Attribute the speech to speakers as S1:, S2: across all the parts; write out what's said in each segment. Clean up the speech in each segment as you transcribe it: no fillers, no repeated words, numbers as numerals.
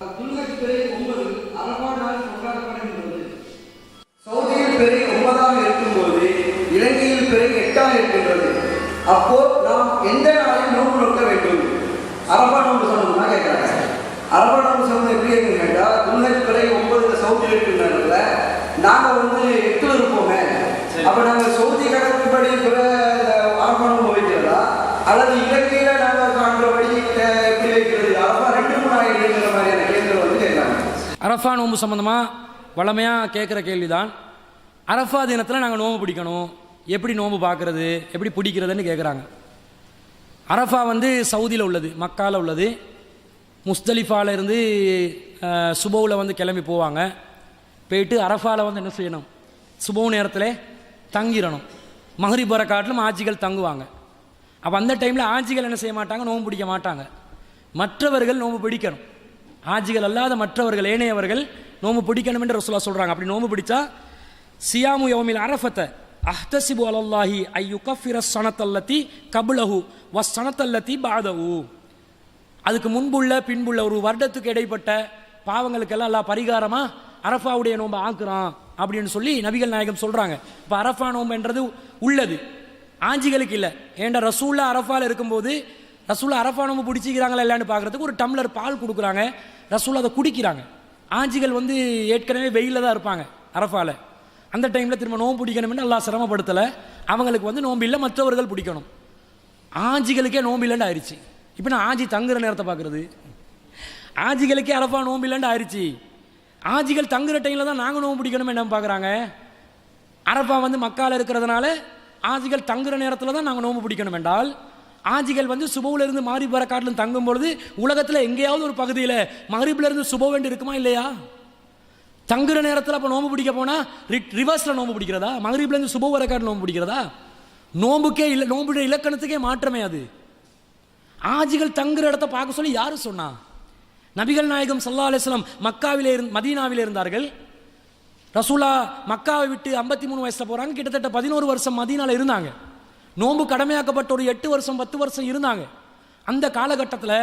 S1: துல்ஹஜ் பிறை 9 அரஃபா நாள் கொண்டாடப்படுகின்றது. சவுதியில் பிறை 9ஆக இருக்கும்போது இலங்கையில் பிறை 8ஆக இருக்கின்றது. அப்போ நாம் எந்த நாளில் நோன்பு நோக்க வேண்டும்? அரஃபா நோன்பு சொல்லணும்னா கேட்குறாங்க. அரஃபா நோன்பு சொல்லணும் எப்படி இருக்குன்னு கேட்டால், துல்ஹஜ் பிறை 9 சவுதியில் இருக்கின்றதுல நாங்கள் 8 இருப்போமே. அப்போ நாங்கள் சவுதி கணக்குப்படி அரஃபா நோன்பு வைக்கிறதா அல்லது இலங்கையில் நாங்கள் காண்றபடி எப்படி வைக்கிறது? அரஃபா 2-3 ஆகிடுங்கிற மாதிரியான கேள்விகள் கேட்குறாங்க.
S2: அரஃபா நோன்பு சம்மந்தமாக வளமையாக கேட்குற கேள்வி தான். அரஃபா தினத்தில் நாங்கள் நோன்பு பிடிக்கணும், எப்படி நோன்பு பார்க்குறது, எப்படி பிடிக்கிறதுன்னு கேட்குறாங்க. அரஃபா சவுதியில் உள்ளது, மக்காவில் உள்ளது. முஸ்தலிஃபாவில் இருந்து சுபோவில் கிளம்பி போவாங்க. போயிட்டு அரஃபாவில் என்ன செய்யணும்? சுபோ நேரத்தில் தங்கிடணும். மஹ்ரிப் பரக்காட்டிலும் ஆட்சிகள் தங்குவாங்க. அப்போ அந்த டைமில் ஆட்சிகள் என்ன செய்ய மாட்டாங்க? நோன்பு பிடிக்க மாட்டாங்க. மற்றவர்கள் நோன்பு பிடிக்கணும். ஆட்சிகள் அல்லாத மற்றவர்கள், ஏனையவர்கள் நோன்பு பிடிக்கணும் என்று ரசூலுல்லாஹ் சொல்கிறாங்க. அப்படி நோன்பு பிடிச்சா சியாமு யௌமில் அரஃபத அஹ்தசிபு அலல்லாஹி ஐயுகஃபிர ஸனத்தல்லதி கப்லஹு வஸ்ஸனத்தல்லதி பஅதஹு. அதுக்கு முன்புள்ள பின்புள்ள ஒரு வருடத்துக்கு இடைப்பட்ட பாவங்களுக்கெல்லாம் அல்லாஹ் பரிகாரமாக அரஃபாவுடைய நோன்பை ஆக்குறான் அப்படின்னு சொல்லி நபிகள் நாயகம் சொல்கிறாங்க. இப்போ அரஃபா நோன்புன்றது உள்ளது, ஆஞ்சிகளுக்கு இல்லை. ஏன்டா ரசூல்லா அரஃபாவில் இருக்கும்போது ரசூல்லா அரஃபா நோன்பு பிடிச்சிக்கிறாங்களா இல்லைன்னு பார்க்குறதுக்கு ஒரு டம்ளர் பால் கொடுக்குறாங்க. ரசூல்லா அதை குடிக்கிறாங்க. ஆஞ்சிகள் ஏற்கனவே வெயிலில் தான் இருப்பாங்க அரஃபாவில். அந்த டைமில் திரும்ப நோன்பு பிடிக்கணும்னு அல்லாஹ் சிரமப்படுத்தலை. அவங்களுக்கு நோன்பு இல்லை, மற்றவர்கள் பிடிக்கணும். ஆஞ்சிகளுக்கே நோன்பு இல்லைன்னு ஆயிடுச்சு. இப்போ நான் ஆஞ்சி தங்குற நேரத்தை பார்க்குறது, ஆஞ்சிகளுக்கே அரஃபா நோன்பு இல்லைன்னு ஆயிடுச்சு. ஆஞ்சிகள் தங்குற டைமில் தான் நாங்கள் நோன்பு பிடிக்கணும் என்ன பார்க்குறாங்க. அரஃபா மக்காவில் இருக்கிறதுனால ஆஜிகள் தங்குற நேரத்தில் தான் நாங்கள் நோன்பு பிடிக்கணும் என்றால், ஆஜிகள் சுபவுலேருந்து மாறி வர காட்டிலும் தங்கும் பொழுது உலகத்தில் எங்கேயாவது ஒரு பகுதியில் மகரிபிலிருந்து சுப வேண்டி இருக்குமா இல்லையா? தங்குற நேரத்தில் அப்போ நோன்பு பிடிக்க போனால் ரிவர்ஸில் நோன்பு பிடிக்கிறதா? மகரிபிலேருந்து சுப வர காட்டில் நோன்பு பிடிக்கிறதா? நோன்புக்கே இல்லை, நோன்புடைய இலக்கணத்துக்கே மாற்றமே அது. ஆஜிகள் தங்குற இடத்த பார்க்க சொல்லி யாரு சொன்னா? நபிகள் நாயகம் ஸல்லல்லாஹு அலைஹி வஸல்லம் மதீனாவிலே இருந்தார்கள். ரசூலா மக்காவை விட்டு 53 வயசில் போகிறாங்க. கிட்டத்தட்ட 11 வருஷம் மதீனாவில் இருந்தாங்க. நோன்பு கடமையாக்கப்பட்ட ஒரு 8 வருஷம் 10 வருஷம் இருந்தாங்க. அந்த காலகட்டத்தில்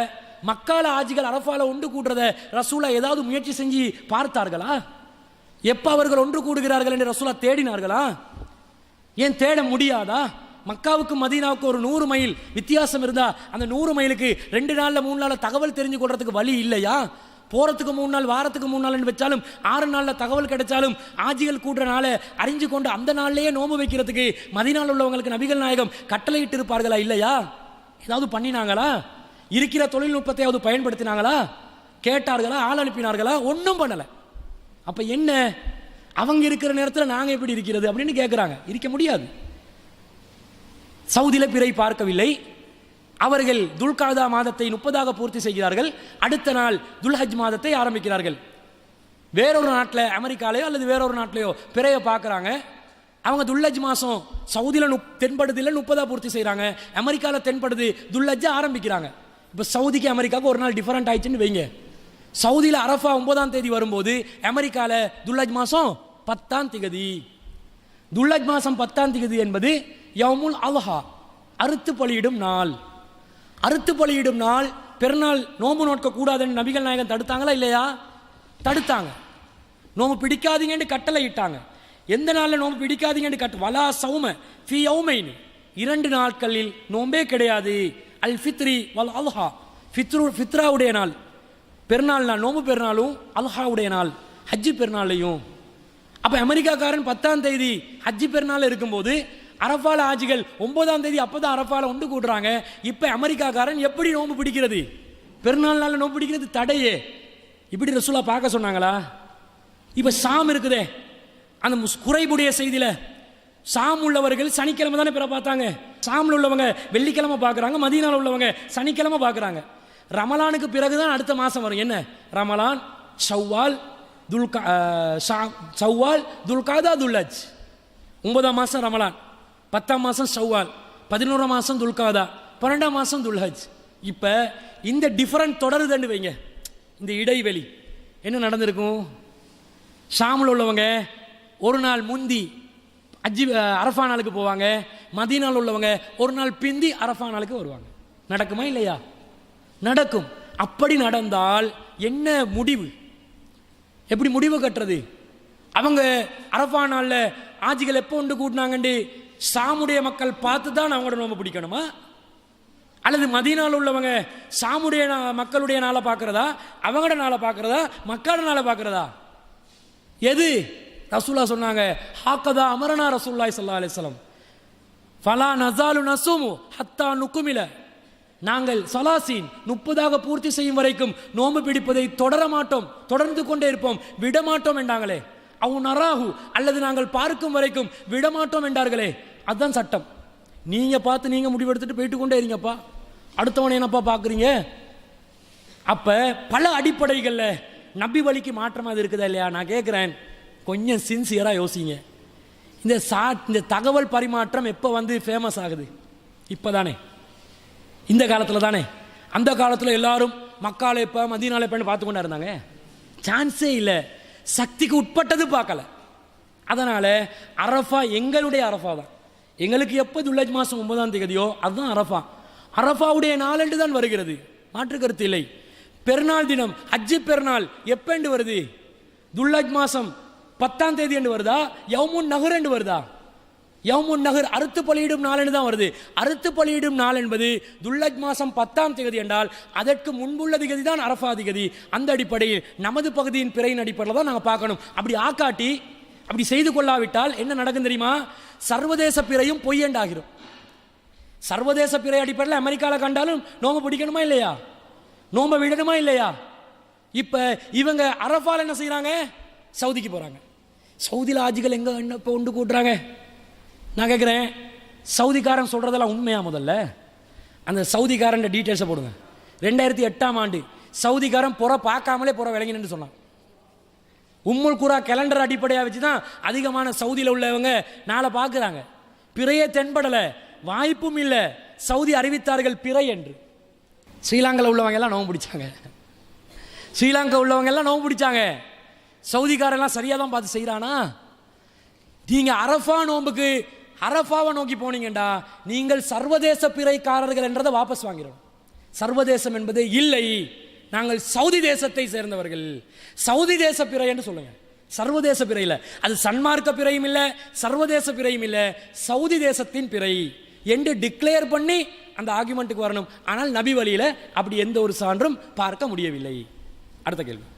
S2: மக்கால ஆஜிகள் அரஃபால ஒன்று கூடுறத ரசூலா ஏதாவது முயற்சி செஞ்சு பார்த்தார்களா? எப்போ அவர்கள் ஒன்று கூடுகிறார்கள் என்று ரசூலா தேடினார்களா? ஏன் தேட முடியாதா? மக்காவுக்கு மதீனாவுக்கு ஒரு 100 மைல் வித்தியாசம் இருந்தால் அந்த 100 மைலுக்கு 2 நாளில் 3 நாளில் தகவல் தெரிஞ்சு கொள்றதுக்கு வழி இல்லையா? போகிறதுக்கு 3 நாள், வாரத்துக்கு 3 நாள்னு வச்சாலும் 6 நாளில் தகவல் கிடைச்சாலும் ஆஜிகள் கூடுற நாளை அறிஞ்சு கொண்டு அந்த நாள்லேயே நோன்பு வைக்கிறதுக்கு மதீனாவில் உள்ளவங்களுக்கு நபிகள் நாயகம் கட்டளையிட்டு இருப்பார்களா இல்லையா? ஏதாவது பண்ணினாங்களா? இருக்கிற தொழில்நுட்பத்தையாவது பயன்படுத்தினாங்களா? கேட்டார்களா? ஆள் அனுப்பினார்களா? ஒன்றும் பண்ணலை. அப்போ என்ன, அவங்க இருக்கிற நேரத்தில் நாங்கள் எப்படி இருக்கிறது அப்படின்னு கேட்குறாங்க. இருக்க முடியாது. சவுதியில் பிறை பார்க்கவில்லை. அவர்கள் துல்காதா மாதத்தை 30ஆக பூர்த்தி செய்கிறார்கள். அடுத்த நாள் துல்ஹஜ் மாதத்தை ஆரம்பிக்கிறார்கள். வேறொரு நாட்டில், அமெரிக்காலேயோ அல்லது வேறொரு நாட்டிலையோ பிறையை பார்க்குறாங்க. அவங்க துல்ஹஜ் மாதம் சவுதியில் தென்படுதில் 30ஆக பூர்த்தி செய்கிறாங்க. அமெரிக்காவில் தென்படுது துல்ஹஜ்ஜை ஆரம்பிக்கிறாங்க. இப்போ சவுதிக்கு அமெரிக்காவுக்கு ஒரு நாள் டிஃபரெண்ட் ஆயிடுச்சுன்னு வைங்க. சவுதியில் அரஃபா 9ஆம் தேதி வரும்போது அமெரிக்காவில் துல்ஹஜ் மாதம் 10ஆம் திகதி. துல்ஹஜ் மாதம் 10ஆம் திகதி என்பது யௌமுல் அல்ஹா, அறுத்து பலியிடும் நாள். அறுத்து பலியிடும் நாள், பெருநாள் நோன்பு நோக்க கூடாதுன்னு நபிகள் நாயகம் தடுத்தாங்களா இல்லையா? தடுத்தாங்க. நோன்பு பிடிக்காதீங்கன்னு கட்டளை இட்டாங்க. எந்த நாளில் நோன்பு பிடிக்காதீங்கன்னு வலா சௌம ஃபி யௌமைன், 2 நாட்களில் நோன்பே கிடையாது. அல் ஃபித்ரி வல் அல்ஹா, ஃபித்ராவுடைய நாள், பெருநாள் நாள், நோன்பு பெருநாளும் அல்ஹாவுடைய நாள், ஹஜ்ஜி பெருநாளையும். அப்போ அமெரிக்காக்காரன் 10ஆம் தேதி ஹஜ்ஜி பெருநாள் இருக்கும்போது அரஃபால ஆஜிகள் 9ஆம் தேதி அப்போதான் அரஃபால ஒன்று கூடுறாங்க. இப்போ அமெரிக்காக்காரன் எப்படி நோன்பு பிடிக்கிறது? பெருநாள் நாளில் நோன்பு பிடிக்கிறது தடையே. இப்படி ரசூலா பார்க்க சொன்னாங்களா? இப்போ ஷாம் இருக்குதே, அந்த குறைபுடைய செய்தியில் ஷாம் உள்ளவர்கள் சனிக்கிழமை தானே பிற பார்த்தாங்க. ஷாமில் உள்ளவங்க வெள்ளிக்கிழமை பார்க்குறாங்க, மதீனாவில் உள்ளவங்க சனிக்கிழமை பார்க்குறாங்க. ரமலானுக்கு பிறகுதான் அடுத்த மாதம் வரும். என்ன ரமலான், ஷவ்வால், துல்காதா, துல்ஹஜ். 9ஆம் மாதம் ரமலான், 10ஆம் மாதம் ஷவ்வால், 11ஆம் மாதம் துல்காதா, 12ஆம் மாதம் துல்ஹஜ். இப்போ இந்த டிஃபரண்ட் தொடருதுன்னு வைங்க. இந்த இடைவெளி என்ன நடந்திருக்கும்? ஷாமில் உள்ளவங்க ஒரு நாள் முந்தி அரஃபா நாளுக்கு போவாங்க, மதீனாவில் உள்ளவங்க ஒரு நாள் பிந்தி அரஃபா நாளுக்கு வருவாங்க. நடக்குமா இல்லையா? நடக்கும். அப்படி நடந்தால் என்ன முடிவு, எப்படி முடிவு கட்டுறது? அவங்க அரஃபா நாளில் ஆஜிகள் எப்போ ஒன்று கூட்டினாங்கண்டு சாமுடைய மக்கள் பார்த்து தான் அவங்களோட நோன்பு பிடிக்கணுமா, அல்லது மதீனாவில் உள்ளவங்க சாமுடைய மக்களுடைய நாளை பார்க்குறதா, அவங்களோட நாளை பார்க்குறதா, மக்களோட நாளை பார்க்குறதா? எது? ரசூலா சொன்னாங்க, ஹாக்கதா அமரனா ரசூலுல்லாஹி ஸல்லல்லாஹு அலைஹி வஸல்லம் ஃபலா நஸாலு நஸூமு ஹத்தா நுக்குமில, நாங்கள் சலாசீன் 30 பூர்த்தி செய்யும் வரைக்கும் நோன்பு பிடிப்பதை தொடர மாட்டோம், தொடர்ந்து கொண்டே இருப்போம், விடமாட்டோம் என்றாங்களே. அவு நராஹு, அல்லது நாங்கள் பார்க்கும் வரைக்கும் விடமாட்டோம் என்றார்களே. அதுதான் சட்டம். நீங்க பார்த்து நீங்க முடிவெடுத்துட்டு போயிட்டு கொண்டே இருங்கப்பா, அடுத்தவனை என்னப்பா பார்க்குறீங்க? அப்ப பல அடிப்படைகளில் நபி வழிக்கு மாற்றமாக அது இருக்குதா இல்லையா? நான் கேட்குறேன், கொஞ்சம் சின்சியராக யோசிங்க. இந்த தகவல் பரிமாற்றம் எப்போ வந்து ஃபேமஸ் ஆகுது? இப்போ தானே, இந்த காலத்தில் தானே. அந்த காலத்தில் எல்லாரும் மக்கால இப்போ மதீனால எப்போன்னு பார்த்து கொண்டா இருந்தாங்க, சான்ஸே இல்லை. சக்திக்கு உட்பட்டது பார்க்கல. அதனால் அரஃபா எங்களுடைய அரஃபா தான். எங்களுக்கு எப்போ துல்ஹஜ் மாதம் 9ஆம் தேதியோ அதுதான் அரஃபா. அரஃபாவுடைய நாளன்று தான் வருகிறது, மாற்று கருத்து இல்லை. பெருநாள் தினம், ஹஜ்ஜு பெருநாள் எப்பண்டு வருது? துல்ஹஜ் மாதம் 10ஆம் தேதி என்று வருதா, யௌமுன் நஹர் என்று வருதா? யௌமுன் நஹர் அறுத்து பலியிடும் நாள் என்று தான் வருது. அறுத்து பலியிடும் நாள் என்பது துல்ஹஜ் மாதம் 10ஆம் தேதி என்றால் அதற்கு முன்புள்ள திகதி தான் அரஃபா திகதி. அந்த அடிப்படையில் நமது பகுதியின் பிறையின் அடிப்படையில் தான் நாங்கள் பார்க்கணும். அப்படி ஆக்காட்டி, அப்படி செய்து கொள்ளாவிட்டால் என்ன நடக்கும் தெரியுமா? சர்வதேச பிறையும் பொய்யண்டாகிறோம். சர்வதேச பிறை அடிப்படையில் அமெரிக்காவில் கண்டாலும் நோம்பு பிடிக்கணுமா இல்லையா? நோம்பை விடணுமா இல்லையா? இப்போ இவங்க அரஃபால் என்ன செய்கிறாங்க? சவுதிக்கு போகிறாங்க. சவுதியில் ஆஜிகள் எங்கே என்ன இப்போ ஒன்று கூட்டுறாங்க? நான் கேட்குறேன், சவுதிக்காரன் சொல்கிறதெல்லாம் உண்மையா? முதல்ல அந்த சவுதிக்காரன் டீட்டெயில்ஸை போடுங்க. 2008ஆம் ஆண்டு சவுதிக்காரன் புற பார்க்காமலே புற விளங்கினு சொன்னான். உம்முல் குரா கேலண்டர் அடிப்படையாக வச்சு தான் அதிகமான சவுதியில் உள்ளவங்க நாளை பார்க்குறாங்க. பிறையே தென்படலை, வாய்ப்பும் இல்லை. சவுதி அறிவித்தார்கள் பிறை என்று. ஸ்ரீலங்காவில் உள்ளவங்க எல்லாம் நோம்பு பிடிச்சாங்க. ஸ்ரீலங்கா உள்ளவங்க எல்லாம் நோம்பு பிடிச்சாங்க. சவுதிக்காரெல்லாம் சரியாக தான் பார்த்து செய்கிறானா? நீங்கள் அரஃபா நோம்புக்கு அரஃபாவை நோக்கி போனீங்கண்டா நீங்கள் சர்வதேச பிறைக்காரர்கள் என்றதை வாபஸ் வாங்கிறோம். சர்வதேசம் என்பது இல்லை, நாங்கள் சவுதி தேசத்தை சேர்ந்தவர்கள். சவுதி தேச பிறை என்று சொல்லுங்க. சர்வதேச பிறை இல்லை, அது சன்மார்க்க பிறையும் இல்லை, சர்வதேச பிறையும் இல்லை, சவுதி தேசத்தின் பிறை என்று டிக்ளேர் பண்ணி அந்த ஆர்குமெண்ட்டுக்கு வரணும். ஆனால் நபி வழியில் அப்படி எந்த ஒரு சான்றும் பார்க்க முடியவில்லை. அடுத்த கேள்வி.